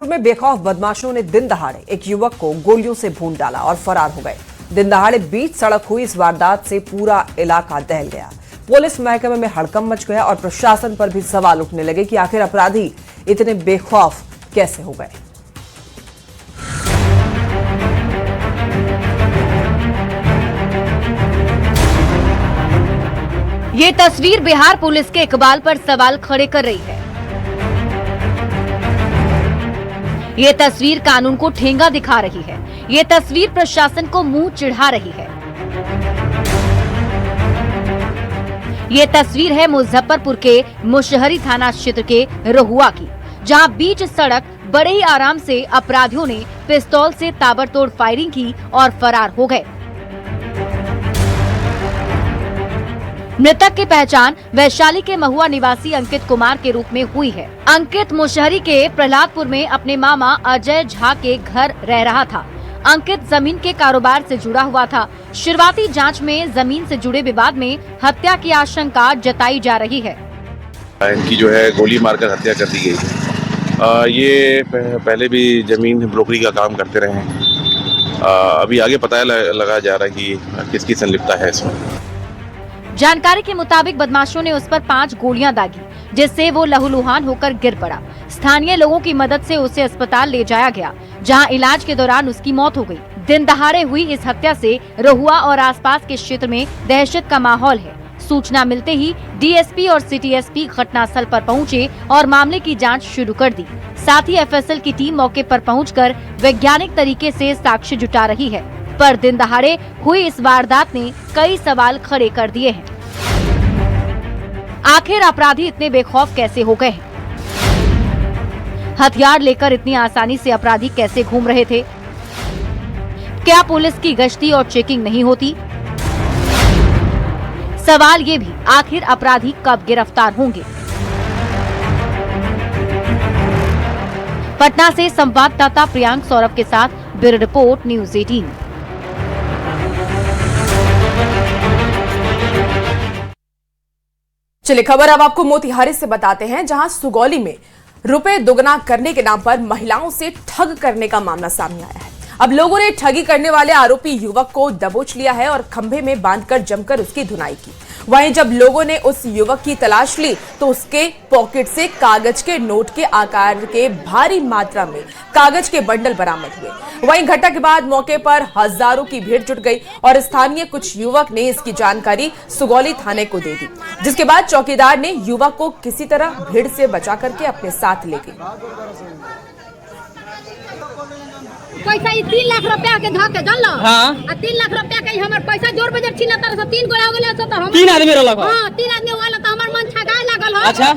में बेखौफ बदमाशों ने दिन दहाड़े एक युवक को गोलियों से भून डाला और फरार हो गए। दिन दहाड़े बीच सड़क हुई इस वारदात से पूरा इलाका दहल गया। पुलिस महकमे में हड़कंप मच गया और प्रशासन पर भी सवाल उठने लगे कि आखिर अपराधी इतने बेखौफ कैसे हो गए। ये तस्वीर बिहार पुलिस के इकबाल पर सवाल खड़े कर रही है। ये तस्वीर कानून को ठेंगा दिखा रही है। ये तस्वीर प्रशासन को मुंह चिढ़ा रही है। ये तस्वीर है मुजफ्फरपुर के मुशहरी थाना क्षेत्र के रहुआ की, जहां बीच सड़क बड़े ही आराम से अपराधियों ने पिस्तौल से ताबड़तोड़ फायरिंग की और फरार हो गए। मृतक की पहचान वैशाली के महुआ निवासी अंकित कुमार के रूप में हुई है। अंकित मुशहरी के प्रहलादपुर में अपने मामा अजय झा के घर रह रहा था। अंकित जमीन के कारोबार से जुड़ा हुआ था। शुरुआती जांच में जमीन से जुड़े विवाद में हत्या की आशंका जताई जा रही है। इनकी जो है गोली मारकर हत्या कर दी गई। ये पहले भी जमीन ब्रोकरी का काम करते रहे हैं। अभी आगे पता लगा जा रहा है कि किसकी संलिप्तता है इसमें। जानकारी के मुताबिक बदमाशों ने उस पर 5 गोलियां दागी, जिससे वो लहूलुहान होकर गिर पड़ा। स्थानीय लोगों की मदद से उसे अस्पताल ले जाया गया, जहां इलाज के दौरान उसकी मौत हो गई। दिन दहाड़े हुई इस हत्या से रहुआ और आसपास के क्षेत्र में दहशत का माहौल है। सूचना मिलते ही डीएसपी और सिटी एसपी घटनास्थल पर पहुंचे और मामले की जांच शुरू कर दी। साथ ही एफएसएल की टीम मौके पर पहुंचकर वैज्ञानिक तरीके से साक्ष्य जुटा रही है। पर दिन दहाड़े हुई इस वारदात ने कई सवाल खड़े कर दिए हैं। आखिर अपराधी इतने बेखौफ कैसे हो गए हैं? हथियार लेकर इतनी आसानी से अपराधी कैसे घूम रहे थे? क्या पुलिस की गश्ती और चेकिंग नहीं होती? सवाल ये भी, आखिर अपराधी कब गिरफ्तार होंगे? पटना से संवाददाता प्रियांक सौरभ के साथ ब्यूरो रिपोर्ट न्यूज़ 18। चलिए खबर अब आपको मोतिहारी से बताते हैं, जहां सुगौली में रुपए दुगना करने के नाम पर महिलाओं से ठग करने का मामला सामने आया है। अब लोगों ने ठगी करने वाले आरोपी युवक को दबोच लिया है और खंभे में बांधकर जमकर उसकी धुनाई की। वहीं जब लोगों ने उस युवक की तलाश ली तो उसके पॉकेट से कागज के नोट के आकार के भारी मात्रा में कागज के बंडल बरामद हुए। वहीं घटना के बाद मौके पर हजारों की भीड़ जुट गई और स्थानीय कुछ युवक ने इसकी जानकारी सुगौली थाने को दे दी, जिसके बाद चौकीदार ने युवक को किसी तरह भीड़ से बचा करके अपने साथ ले गए। पैसा 3 लाख रुपया के धो के जानलो। हां 3 लाख रुपया के हमर पैसा जोर बजर छीना तर सब 3 गोरा हो गेले तो हम 3 आदमी रहल। हां 3 आदमी वाला तो हमर मन छगाए लागल हो। अच्छा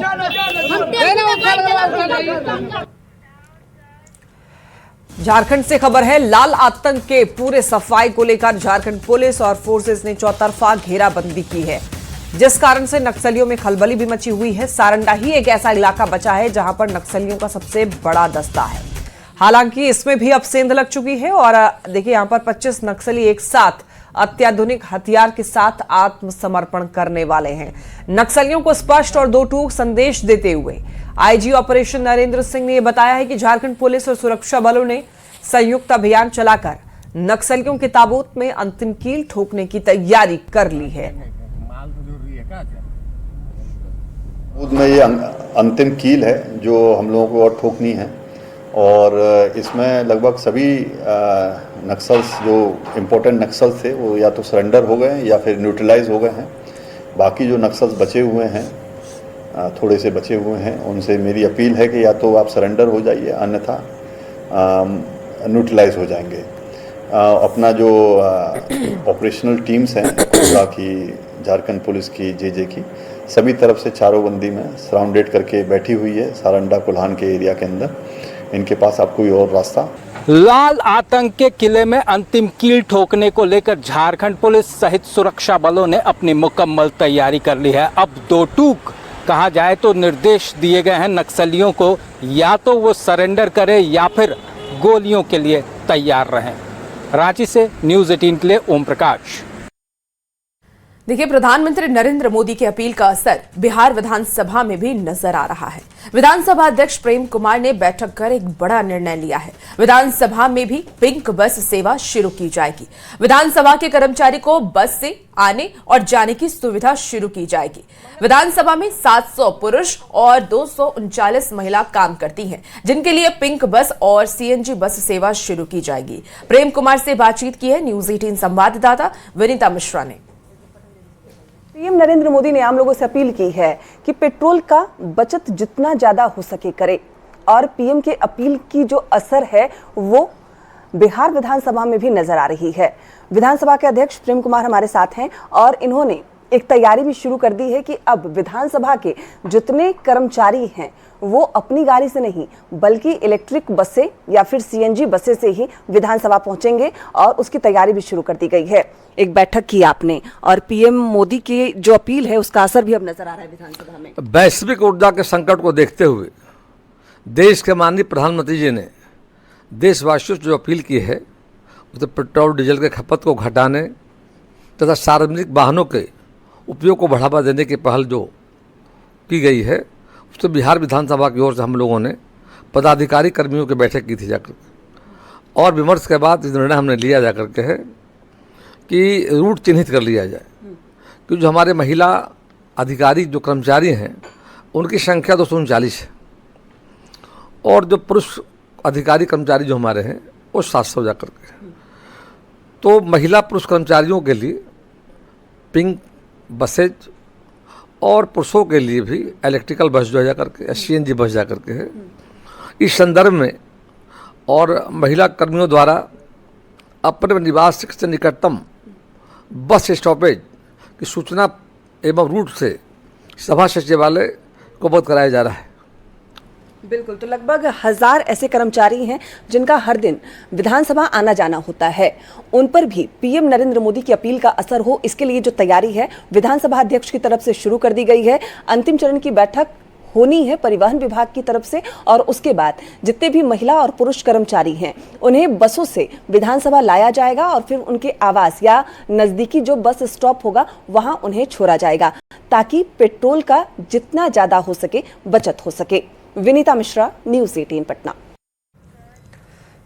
झारखंड से खबर है। लाल आतंक के पूरे सफाई को लेकर झारखंड पुलिस और फोर्सेस ने चौतरफा घेराबंदी की है, जिस कारण से नक्सलियों में खलबली भी मची हुई है। सारंडा ही एक ऐसा इलाका बचा है जहां पर नक्सलियों का सबसे बड़ा दस्ता है। हालांकि इसमें भी अब सेंध लग चुकी है और देखिए यहां पर 25 नक्सली एक साथ अत्याधुनिक हथियार के साथ आत्मसमर्पण करने वाले हैं। नक्सलियों को स्पष्ट और दो टूक संदेश देते हुए आईजी ऑपरेशन नरेंद्र सिंह ने यह बताया है कि झारखंड पुलिस और सुरक्षा बलों ने संयुक्त अभियान चलाकर नक्सलियों के ताबूत में अंतिम कील ठोकने की तैयारी कर ली है। में ये अंतिम कील है जो हम लोगों को और ठोकनी है और इसमें लगभग सभी नक्सल्स जो इम्पोर्टेंट नक्सल्स थे वो या तो सरेंडर हो गए या फिर न्यूट्रलाइज हो गए हैं। बाकी जो नक्सल्स बचे हुए हैं, थोड़े से बचे हुए हैं, उनसे मेरी अपील है कि या तो आप सरेंडर हो जाइए, अन्यथा न्यूट्रलाइज हो जाएंगे। अपना जो ऑपरेशनल टीम्स हैं कोबरा की, झारखंड पुलिस की, जे की, सभी तरफ से चारों बंदी में सराउंडेड करके बैठी हुई है सारंडा कोल्हान के एरिया के अंदर। इनके पास अब कोई और रास्ता। लाल आतंक के किले में अंतिम कील ठोकने को लेकर झारखंड पुलिस सहित सुरक्षा बलों ने अपनी मुकम्मल तैयारी कर ली है। अब दो टूक कहा जाए तो निर्देश दिए गए हैं नक्सलियों को, या तो वो सरेंडर करें या फिर गोलियों के लिए तैयार रहें। रांची से न्यूज़ 18 के लिए ओम प्रकाश। देखिए, प्रधानमंत्री नरेंद्र मोदी की अपील का असर बिहार विधानसभा में भी नजर आ रहा है। विधानसभा अध्यक्ष प्रेम कुमार ने बैठक कर एक बड़ा निर्णय लिया है। विधानसभा में भी पिंक बस सेवा शुरू की जाएगी। विधानसभा के कर्मचारी को बस से आने और जाने की सुविधा शुरू की जाएगी। विधानसभा में 700 पुरुष और 239 महिला काम करती हैं, जिनके लिए पिंक बस और सीएनजी बस सेवा शुरू की जाएगी। प्रेम कुमार से बातचीत की है न्यूज 18 संवाददाता विनीता मिश्रा ने। पीएम नरेंद्र मोदी ने आम लोगों से अपील की है कि पेट्रोल का बचत जितना ज्यादा हो सके करें, और पीएम के अपील की जो असर है वो बिहार विधानसभा में भी नजर आ रही है। विधानसभा के अध्यक्ष प्रेम कुमार हमारे साथ हैं और इन्होंने एक तैयारी भी शुरू कर दी है कि अब विधानसभा के जितने कर्मचारी हैं वो अपनी गाड़ी से नहीं बल्कि इलेक्ट्रिक बस से या फिर सीएनजी बसें से ही विधानसभा पहुंचेंगे, और उसकी तैयारी भी शुरू कर दी गई है। एक बैठक की आपने, और पीएम मोदी की जो अपील है उसका असर भी अब नजर आ रहा है विधानसभा में। वैश्विक ऊर्जा के संकट को देखते हुए देश के माननीय प्रधानमंत्री जी ने देशवासियों से जो अपील की है उसे पेट्रोल डीजल के खपत को घटाने तथा सार्वजनिक वाहनों के उपयोग को बढ़ावा देने की पहल जो की गई है, उससे बिहार विधानसभा की ओर से हम लोगों ने पदाधिकारी कर्मियों की बैठक की थी जाकर, और विमर्श के बाद इस निर्णय हमने लिया जाकर के है कि रूट चिन्हित कर लिया जाए, कि जो हमारे महिला अधिकारी जो कर्मचारी हैं उनकी संख्या 239 है, और जो पुरुष अधिकारी कर्मचारी जो हमारे हैं वो 700 जाकर के। तो महिला पुरुष कर्मचारियों के लिए पिंक बसेज और पुरुषों के लिए भी इलेक्ट्रिकल बस जो है जा करके सीएनजी बस जा करके है। इस संदर्भ में और महिला कर्मियों द्वारा अपने निवास से निकटतम बस स्टॉपेज की सूचना एवं रूट से सभा सचिवालय को अवगत कराया जा रहा है। बिल्कुल, तो लगभग 1000 ऐसे कर्मचारी हैं जिनका हर दिन विधानसभा आना जाना होता है। उन पर भी पीएम नरेंद्र मोदी की अपील का असर हो, इसके लिए जो तैयारी है विधानसभा अध्यक्ष की तरफ से शुरू कर दी गई है। अंतिम चरण की बैठक होनी है परिवहन विभाग की तरफ से, और उसके बाद जितने भी महिला और पुरुष कर्मचारी हैं उन्हें बसों से विधानसभा लाया जाएगा और फिर उनके आवास या नजदीकी जो बस स्टॉप होगा वहां उन्हें छोड़ा जाएगा, ताकि पेट्रोल का जितना ज्यादा हो सके बचत हो सके। विनीता मिश्रा, न्यूज 18 पटना।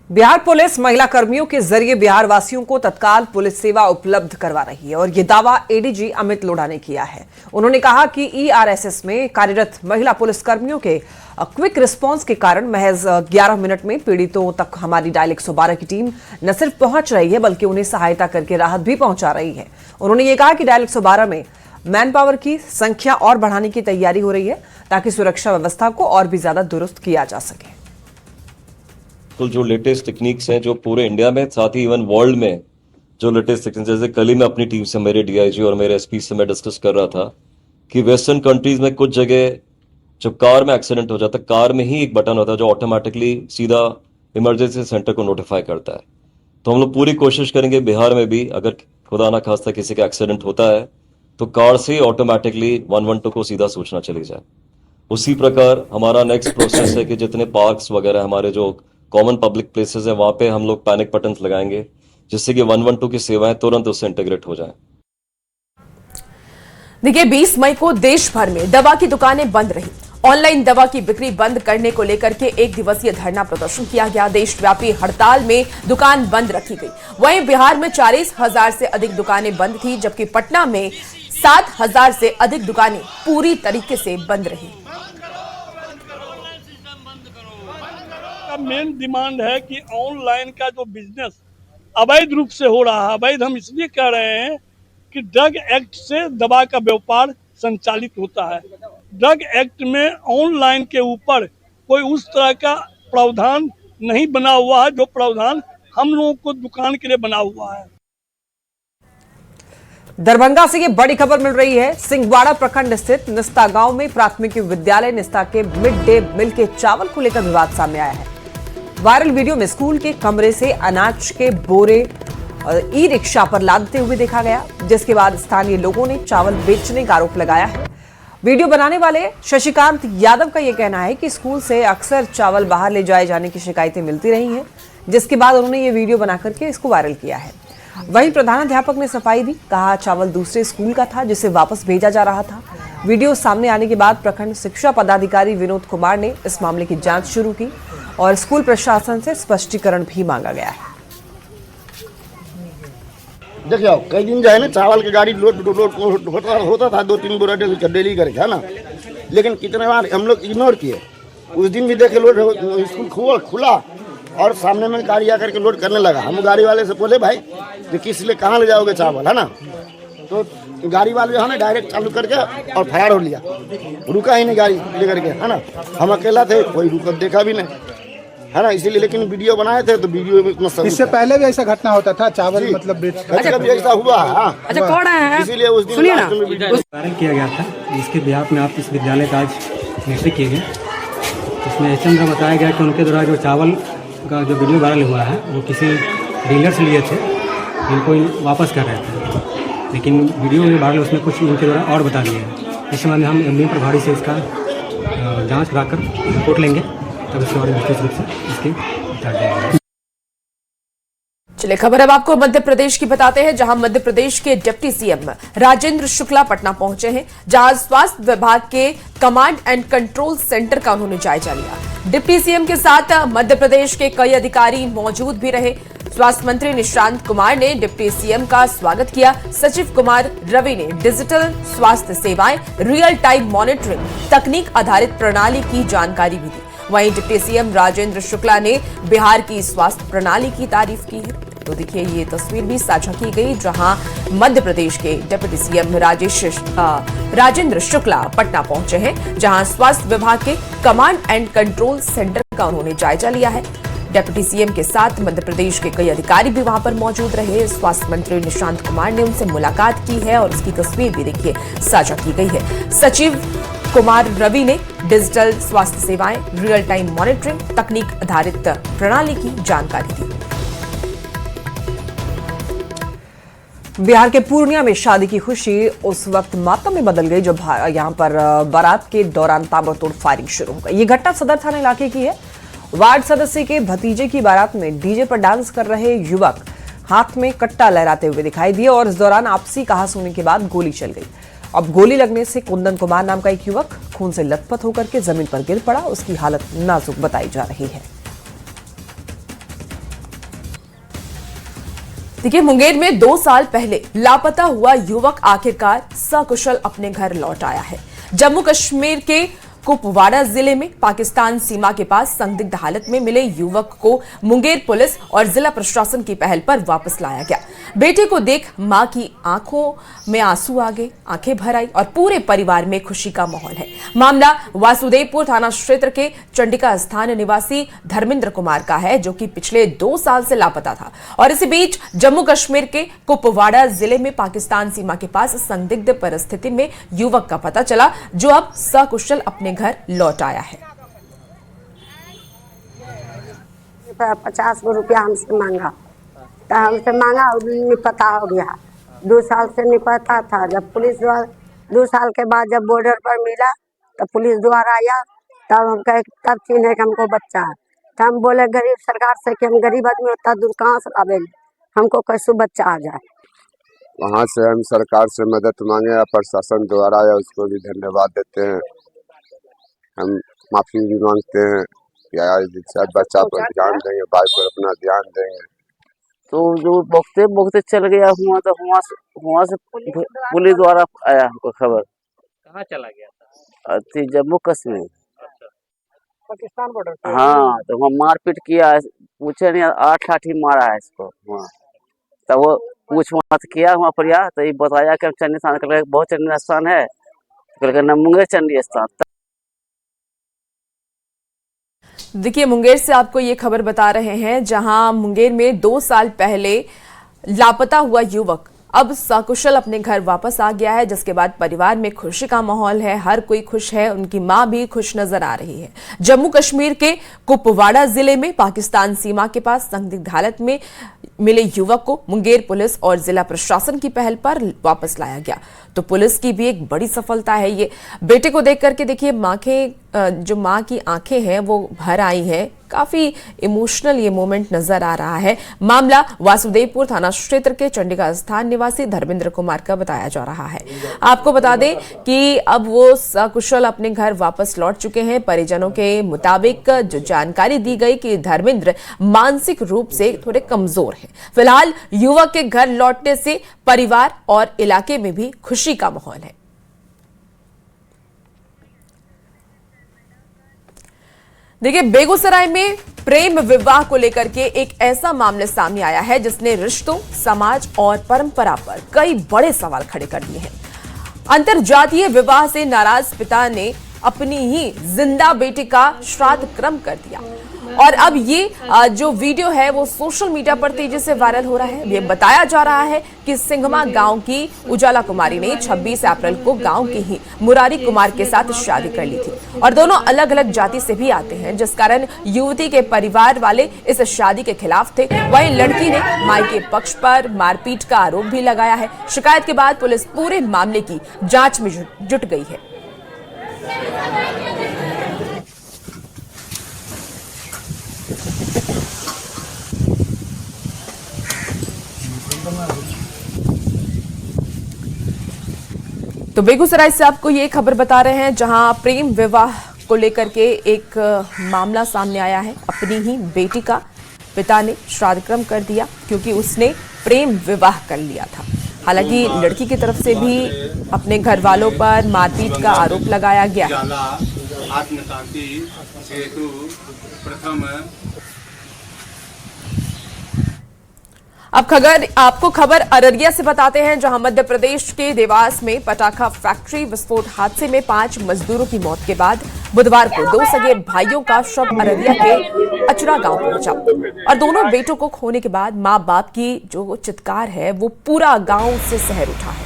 बिहार पुलिस महिला कर्मियों के जरिए बिहार वासियों को तत्काल पुलिस सेवा उपलब्ध करवा रही है, और ये दावा एडीजी अमित लोढ़ा ने किया है। उन्होंने कहा कि ईआरएसएस में कार्यरत महिला पुलिस कर्मियों के क्विक रिस्पांस के कारण महज 11 मिनट में पीड़ितों तक हमारी डायल 112 की टीम न सिर्फ पहुंच रही है बल्कि उन्हें सहायता करके राहत भी पहुंचा रही है। उन्होंने ये कहा कि डायल 112 में मैन पावर की संख्या और बढ़ाने की तैयारी हो रही है ताकि सुरक्षा व्यवस्था को और भी ज्यादा दुरुस्त किया जा सके। तो जो लेटेस्ट टेक्निक्स हैं जो पूरे इंडिया में साथ ही इवन वर्ल्ड में जो लेटेस्ट टेक्निक्स, जैसे कल ही मैं अपनी टीम से मेरे डीआईजी और मेरे एसपी से मैं डिस्कस कर रहा था कि वेस्टर्न कंट्रीज में कुछ जगह जब कार में एक्सीडेंट हो जाता है, कार में ही एक बटन होता है जो ऑटोमेटिकली सीधा इमरजेंसी सेंटर को नोटिफाई करता है। तो हम लोग पूरी कोशिश करेंगे बिहार में भी अगर खुदा ना खास्ता किसी का एक्सीडेंट होता है तो कार से ऑटोमेटिकली 112 को सीधा सूचना चली जाए। उसी प्रकार हमारा नेक्स्ट प्रोसेस है कि जितने पार्क्स वगैरह हमारे जो कॉमन पब्लिक प्लेसेस है वहां पे हम लोग पैनिक बटन्स लगाएंगे जिससे कि 112 की सेवाएं तुरंत उससे इंटीग्रेट हो जाएं। देखिए, 20 मई को देश भर में दवा की दुकानें बंद रही। ऑनलाइन दवा की बिक्री बंद करने को लेकर के 1 दिवसीय धरना प्रदर्शन किया गया। देशव्यापी हड़ताल में दुकान बंद रखी गई। वहीं बिहार में 40,000 से अधिक दुकानें बंद थी, जबकि पटना में 7,000 से अधिक दुकानें पूरी तरीके से बंद रही। मेन डिमांड है कि ऑनलाइन का जो बिजनेस अवैध रूप से हो रहा है, अवैध हम इसलिए कह रहे हैं कि ड्रग एक्ट से दवा का व्यापार संचालित होता है। ड्रग एक्ट में ऑनलाइन के ऊपर कोई उस तरह का प्रावधान नहीं बना हुआ है जो प्रावधान हम लोगों को दुकान के लिए बना हुआ है। दरभंगा से ये बड़ी खबर मिल रही है। सिंहवाड़ा प्रखंड स्थित निस्ता गांव में प्राथमिक विद्यालय निस्ता के मिड डे मील के चावल को लेकर विवाद सामने आया है। वायरल वीडियो में स्कूल के कमरे से अनाज के बोरे ई रिक्शा पर लादते हुए देखा गया, जिसके बाद स्थानीय लोगों ने चावल बेचने का आरोप लगाया है। वीडियो बनाने वाले शशिकांत यादव का यह कहना है कि स्कूल से अक्सर चावल बाहर ले जाए जाने की शिकायतें मिलती रही हैं, जिसके बाद उन्होंने ये वीडियो बना करके इसको वायरल किया है। वहीं प्रधानाध्यापक ने सफाई दी, कहा चावल दूसरे स्कूल का था जिसे वापस भेजा जा रहा था। वीडियो सामने आने के बाद प्रखंड शिक्षा पदाधिकारी विनोद कुमार ने इस मामले की जांच शुरू की और स्कूल प्रशासन से स्पष्टीकरण भी मांगा गया है। देखिए कई दिन जो है ना चावल की गाड़ी लोड होता था 2-3 बोरा डेली करके, है ना, लेकिन कितने बार हम लोग इग्नोर किए। उस दिन भी देखे लोड स्कूल खुला और सामने में गाड़ी आकर के लोड करने लगा। हम गाड़ी वाले से बोले भाई कि किस लिए कहाँ ले जाओगे चावल, है ना, तो गाड़ी वाले जो है ना डायरेक्ट चालू करके और फरार हो लिया, रुका ही नहीं गाड़ी लेकर के, है ना। हम अकेला थे, कोई रुका देखा भी नहीं, है ना, इसीलिए। लेकिन वीडियो बनाए थे तो वीडियो में इससे पहले भी ऐसा घटना होता था चावल मतलब अच्छा भी ऐसा हुआ। अच्छा कौन है, इसीलिए उस दिन कार्य किया गया था जिसके बिहाफ में आप इस विद्यालय का आज निश्चित किए गए। इसमें एचएम का बताया गया कि उनके द्वारा जो चावल का जो वीडियो वायरल हुआ है वो किसी डीलर से लिए थे, इनको वापस कर रहे थे, लेकिन वीडियो में वायरल उसमें कुछ इनके द्वारा और बता दिया है। इस संबंध में हम एमडीएम प्रभारी से इसका जांच कराकर रिपोर्ट लेंगे, तब इसके बारे में विशेष रूप से इसकी जांच जाएगी। चलिए खबर अब आपको मध्य प्रदेश की बताते हैं, जहां मध्य प्रदेश के डिप्टी सीएम राजेंद्र शुक्ला पटना पहुंचे हैं, जहां स्वास्थ्य विभाग के कमांड एंड कंट्रोल सेंटर का उन्होंने जायजा लिया। डिप्टी सीएम के साथ मध्य प्रदेश के कई अधिकारी मौजूद भी रहे। स्वास्थ्य मंत्री निशांत कुमार ने डिप्टी सीएम का स्वागत किया। सचिव कुमार रवि ने डिजिटल स्वास्थ्य सेवाएं, रियल टाइम मॉनिटरिंग, तकनीक आधारित प्रणाली की जानकारी भी दी। वहीं डिप्टी सीएम राजेंद्र शुक्ला ने बिहार की स्वास्थ्य प्रणाली की तारीफ की है। तो देखिए ये तस्वीर भी साझा की गई, जहां मध्य प्रदेश के डिप्टी सीएम राजेंद्र शुक्ला पटना पहुंचे हैं, जहां स्वास्थ्य विभाग के कमांड एंड कंट्रोल सेंटर का उन्होंने जायजा लिया है। डिप्टी सीएम के साथ मध्य प्रदेश के कई अधिकारी भी वहां पर मौजूद रहे। स्वास्थ्य मंत्री निशांत कुमार ने उनसे मुलाकात की है और उसकी तस्वीर भी देखिए साझा की गई है। सचिव कुमार रवि ने डिजिटल स्वास्थ्य सेवाएं, रियल टाइम मॉनिटरिंग, तकनीक आधारित प्रणाली की जानकारी दी। बिहार के पूर्णिया में शादी की खुशी उस वक्त मातम में बदल गई जब यहां पर बारात के दौरान ताबड़तोड़ फायरिंग शुरू हो गई। ये घटना सदर थाना इलाके की है। वार्ड सदस्य के भतीजे की बारात में डीजे पर डांस कर रहे युवक हाथ में कट्टा लहराते हुए दिखाई दिए और इस दौरान आपसी कहासुनी के बाद गोली चल गई। अब गोली लगने से कुंदन कुमार नाम का एक युवक खून से लथपथ होकर के जमीन पर गिर पड़ा। उसकी हालत नाजुक बताई जा रही है। देखिए मुंगेर में 2 साल पहले लापता हुआ युवक आखिरकार सकुशल अपने घर लौट आया है। जम्मू कश्मीर के कुपवाड़ा जिले में पाकिस्तान सीमा के पास संदिग्ध हालत में मिले युवक को मुंगेर पुलिस और जिला प्रशासन की पहल पर वापस लाया गया। बेटे को देख मां की आंखों में आंसू आ गए, आंखें भर आई और पूरे परिवार में खुशी का माहौल है। मामला वासुदेवपुर थाना क्षेत्र के चंडिका स्थान निवासी धर्मेंद्र कुमार का है, जो कि पिछले 2 साल से लापता था और इसी बीच जम्मू कश्मीर के कुपवाड़ा जिले में पाकिस्तान सीमा के पास संदिग्ध परिस्थिति में युवक का पता चला, जो अब सकुशल अपने घर लौट आया है। 50 रुपया हमसे मांगा, तो हमसे मांगा और निपटा हो गया। 2 साल से निपटा था। जब पुलिस द्वारा 2 साल के बाद जब बॉर्डर पर मिला तो पुलिस द्वारा आया, तब हम कहे तब चिन्हे कि हमको बच्चा है। तो हम बोले गरीब सरकार से कि हम गरीब आदमी उतना दूर कहाँ से लावे, हमको कैसे बच्चा आ जाए। वहाँ से हम सरकार से मदद मांगे या प्रशासन द्वारा आया, उसको भी धन्यवाद देते हैं। हम माफ़ी भी मांगते हैं कि शायद बच्चा पर ध्यान देंगे, भाई पर अपना ध्यान देंगे। तो जो बगते चल गया हुआ से पुलिस द्वारा आया हमको खबर। कहाँ चला गया था? जम्मू कश्मीर। पाकिस्तान बॉर्डर। हाँ, तो वहाँ मारपीट किया, पूछे नहीं 8 लाठी मारा है इसको वहाँ। तो वो पूछ मत किया वहाँ पर, तो ये बताया कि हम चंडी स्थान कर बहुत चंडी स्थान है, न मुंगेर चंडी स्थान। देखिए मुंगेर से आपको ये खबर बता रहे हैं, जहां मुंगेर में 2 साल पहले लापता हुआ युवक अब सकुशल अपने घर वापस आ गया है, जिसके बाद परिवार में खुशी का माहौल है। हर कोई खुश है, उनकी मां भी खुश नजर आ रही है। जम्मू कश्मीर के कुपवाड़ा जिले में पाकिस्तान सीमा के पास संदिग्ध हालत में मिले युवक को मुंगेर पुलिस और जिला प्रशासन की पहल पर वापस लाया गया। तो पुलिस की भी एक बड़ी सफलता है ये। बेटे को देख करके देखिए जो मां की आंखें हैं वो भर आई हैं। काफी इमोशनल ये मोमेंट नजर आ रहा है। मामला वासुदेवपुर थाना क्षेत्र के चंडिका स्थान निवासी धर्मेंद्र कुमार का बताया जा रहा है। आपको बता दें कि अब वो सकुशल अपने घर वापस लौट चुके हैं। परिजनों के मुताबिक जो जानकारी दी गई कि धर्मेंद्र मानसिक रूप से थोड़े कमजोर हैं। फिलहाल युवक के घर लौटने से परिवार और इलाके में भी खुशी का माहौल है। देखिए, बेगूसराय में प्रेम विवाह को लेकर के एक ऐसा मामला सामने आया है जिसने रिश्तों, समाज और परंपरा पर कई बड़े सवाल खड़े कर दिए हैं। अंतरजातीय विवाह से नाराज पिता ने अपनी ही जिंदा बेटी का श्राद्ध क्रम कर दिया और अब ये जो वीडियो है वो सोशल मीडिया पर तेजी से वायरल हो रहा है। ये बताया जा रहा है कि सिंघमा गांव की उजाला कुमारी ने 26 अप्रैल को गांव के ही मुरारी कुमार के साथ शादी कर ली थी और दोनों अलग अलग जाति से भी आते हैं, जिस कारण युवती के परिवार वाले इस शादी के खिलाफ थे। वहीं लड़की ने मायके पक्ष पर मारपीट का आरोप भी लगाया है। शिकायत के बाद पुलिस पूरे मामले की जांच में जुट गई है। तो बेगूसराय से आपको ये खबर बता रहे हैं जहां प्रेम विवाह को लेकर के एक मामला सामने आया है। अपनी ही बेटी का पिता ने श्राद्ध क्रम कर दिया क्योंकि उसने प्रेम विवाह कर लिया था। हालांकि लड़की की तरफ से भी अपने घर वालों पर मारपीट का आरोप लगाया गया। अब आपको खबर अररिया से बताते हैं जहां मध्य प्रदेश के देवास में पटाखा फैक्ट्री विस्फोट हादसे में 5 मजदूरों की मौत के बाद बुधवार को 2 सगे भाइयों का शव अररिया के अचरा गांव पहुंचा और दोनों बेटों को खोने के बाद मां बाप की जो चित्कार है वो पूरा गांव से शहर उठा है।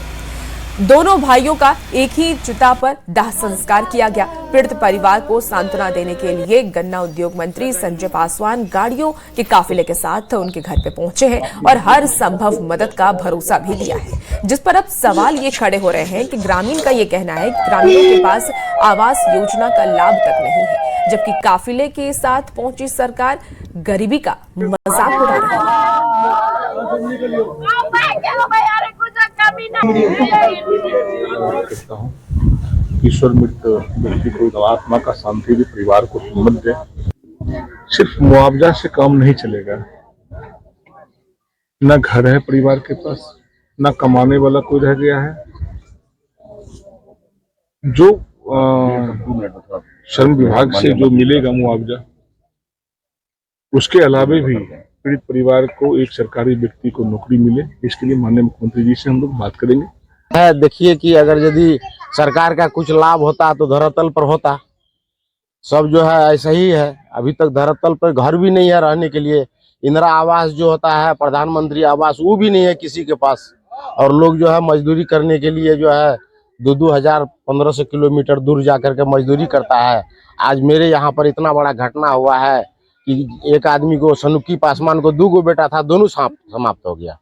दोनों भाइयों का एक ही चिता पर दाह संस्कार किया गया। पीड़ित परिवार को सांत्वना देने के लिए गन्ना उद्योग मंत्री संजय पासवान गाड़ियों के काफिले के साथ उनके घर पे पहुंचे हैं और हर संभव मदद का भरोसा भी दिया है, जिस पर अब सवाल ये खड़े हो रहे हैं कि ग्रामीण का ये कहना है कि ग्रामीणों के पास आवास योजना का लाभ तक नहीं है, जबकि काफिले के साथ पहुंची सरकार गरीबी का मजाक उड़ा रही है। ईश्वर मृत व्यक्ति को आत्मा का शांति दे, परिवार को हिम्मत दे। सिर्फ मुआवजा से काम नहीं चलेगा। न घर है परिवार के पास, न कमाने वाला कोई रह गया है। जो श्रम विभाग से जो मिलेगा मुआवजा, उसके अलावे भी पीड़ित परिवार को एक सरकारी व्यक्ति को नौकरी मिले, इसके लिए माननीय मुख्यमंत्री जी से हम लोग बात करेंगे। देखिए कि अगर यदि सरकार का कुछ लाभ होता तो धरातल पर होता। सब जो है ऐसा ही है। अभी तक धरातल पर घर भी नहीं है रहने के लिए। इंदिरा आवास जो होता है, प्रधानमंत्री आवास, वो भी नहीं है किसी के पास। और लोग जो है मजदूरी करने के लिए जो है 2-2 हजार 1500 किलोमीटर दूर जाकर के मजदूरी करता है। आज मेरे यहाँ पर इतना बड़ा घटना हुआ है कि एक आदमी को, सनुकी पासवान को 2 बेटा था, दोनों समाप्त हो गया।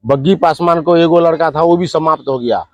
बग्गी पासवान को 1 लड़का था, वो भी समाप्त हो गया।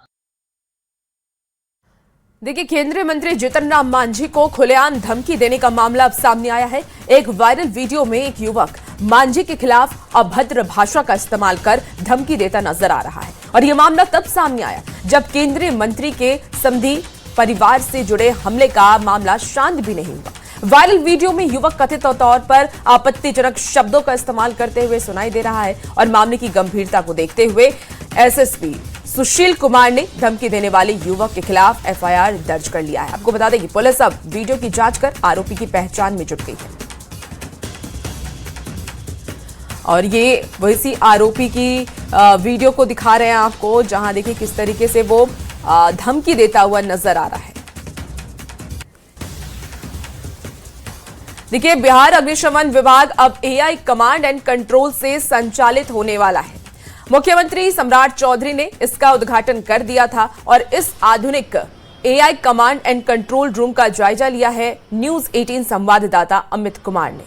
देखिए, केंद्रीय मंत्री जीतन राम मांझी को खुलेआम धमकी देने का मामला अब सामने आया है। एक वायरल वीडियो में एक युवक मांझी के खिलाफ अभद्र भाषा का इस्तेमाल कर धमकी देता नजर आ रहा है और यह मामला तब सामने आया जब केंद्रीय मंत्री के समधी परिवार से जुड़े हमले का मामला शांत भी नहीं हुआ। वायरल वीडियो में युवक कथित तौर पर आपत्तिजनक शब्दों का इस्तेमाल करते हुए सुनाई दे रहा है और मामले की गंभीरता को देखते हुए एसएसपी सुशील कुमार ने धमकी देने वाले युवक के खिलाफ एफआईआर दर्ज कर लिया है। आपको बता दें कि पुलिस अब वीडियो की जांच कर आरोपी की पहचान में जुट गई है और ये वैसी आरोपी की वीडियो को दिखा रहे हैं आपको, जहां देखिए किस तरीके से वो धमकी देता हुआ नजर आ रहा है। देखिए, बिहार अग्निशमन विभाग अब एआई कमांड एंड कंट्रोल से संचालित होने वाला है। मुख्यमंत्री सम्राट चौधरी ने इसका उद्घाटन कर दिया था और इस आधुनिक AI command and control room का जायजा लिया है न्यूज 18 संवाददाता अमित कुमार ने।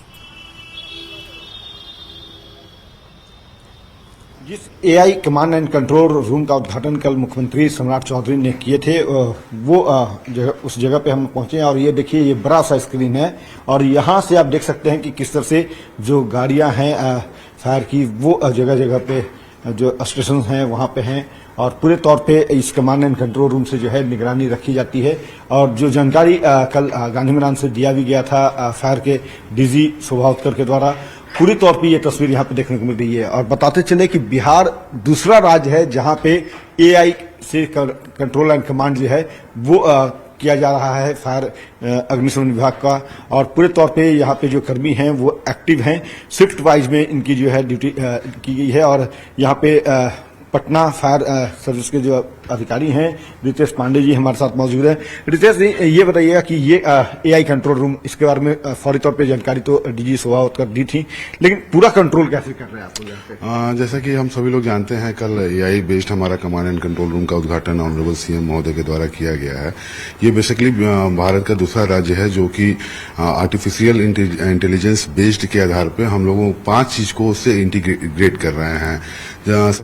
जिस AI command and control room का उद्घाटन कल मुख्यमंत्री सम्राट चौधरी ने किए थे, वो उस जगह पे हम पहुंचे और ये देखिए ये बड़ा सा स्क्रीन है और यहाँ से आप देख सकते हैं कि किस तरह से जो गाड़ियां हैं फायर की वो जगह जगह पे जो स्टेशन हैं वहाँ पे हैं और पूरे तौर पे इस कमांड एंड कंट्रोल रूम से जो है निगरानी रखी जाती है। और जो जानकारी कल गांधी मैदान से दिया भी गया था फायर के डीजी शोभा उत्कर के द्वारा, पूरी तौर पे ये तस्वीर यहाँ पे देखने को मिल रही है। और बताते चले कि बिहार दूसरा राज्य है जहाँ पे एआई से कंट्रोल एंड कमांड जो है वो किया जा रहा है फायर अग्निशमन विभाग का। और पूरे तौर पे यहाँ पे जो कर्मी हैं वो एक्टिव हैं, शिफ्ट वाइज में इनकी जो है ड्यूटी की गई है। और यहाँ पे पटना फायर सर्विस के जो अधिकारी हैं रितेश पांडे जी हमारे साथ मौजूद हैं। रितेश जी, ये बताइएगा कि ये एआई कंट्रोल रूम, इसके बारे में फौरी तौर पे जानकारी तो डीजी शोभा उत्कर दी थी, लेकिन पूरा कंट्रोल कैसे कर रहे हैं आपको यहाँ पे? जैसा कि हम सभी लोग जानते हैं, कल एआई बेस्ड हमारा कमांड एंड कंट्रोल रूम का उद्घाटन ऑनरेबल सीएम महोदय के द्वारा किया गया है। ये बेसिकली भारत का दूसरा राज्य है जो कि आर्टिफिशियल इंटेलिजेंस बेस्ड के आधार पर हम लोगों 5 चीज को उससे इंटीग्रेट कर रहे हैं।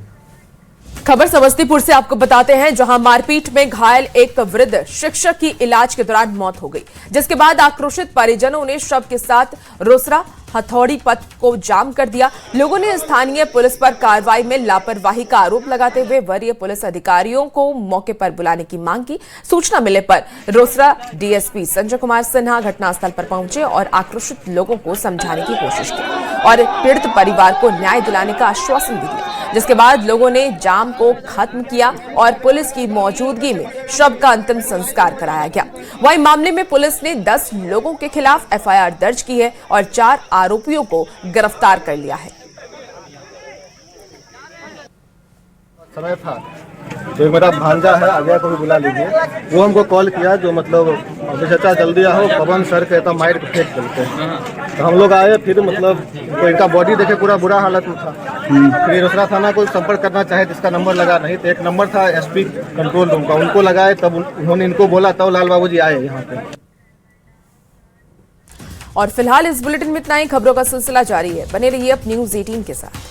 खबर समस्तीपुर से आपको बताते हैं, जहां मारपीट में घायल एक वृद्ध शिक्षक की इलाज के दौरान मौत हो गई, जिसके बाद आक्रोशित परिजनों ने शव के साथ रोसड़ा हथौड़ी पथ को जाम कर दिया। लोगों ने स्थानीय पुलिस पर कार्रवाई में लापरवाही का आरोप लगाते हुए वरीय पुलिस अधिकारियों को मौके पर बुलाने की मांग की। सूचना मिलने पर रोसड़ा डीएसपी संजय कुमार सिन्हा घटनास्थल पर पहुंचे और आक्रोशित लोगों को समझाने की कोशिश की और पीड़ित परिवार को न्याय दिलाने का आश्वासन भी दिया, जिसके बाद लोगों ने जाम को खत्म किया और पुलिस की मौजूदगी में शव का अंतिम संस्कार कराया गया। वहीं मामले में पुलिस ने 10 लोगों के खिलाफ एफआईआर दर्ज की है और 4 आरोपियों को गिरफ्तार कर लिया है। समय था तो मेरा भांजा है, अजय को भी बुला लीजिए, वो हमको कॉल किया जो मतलब चाचा जल्दी आओ, पवन सर के तो माइर फेंक चलते हैं। तो हम लोग आए, फिर मतलब तो इनका बॉडी देखे पूरा बुरा हालत में था। फिर रोसड़ा थाना को संपर्क करना चाहे जिसका नंबर लगा नहीं, तो एक नंबर था एसपी कंट्रोल रूम का, उनको लगाए, तब उन्होंने इनको बोला, तब लाल बाबू जी आए यहाँ पे। और फिलहाल इस बुलेटिन में इतना ही। खबरों का सिलसिला जारी है, बने रहिए अब न्यूज़ 18 के साथ।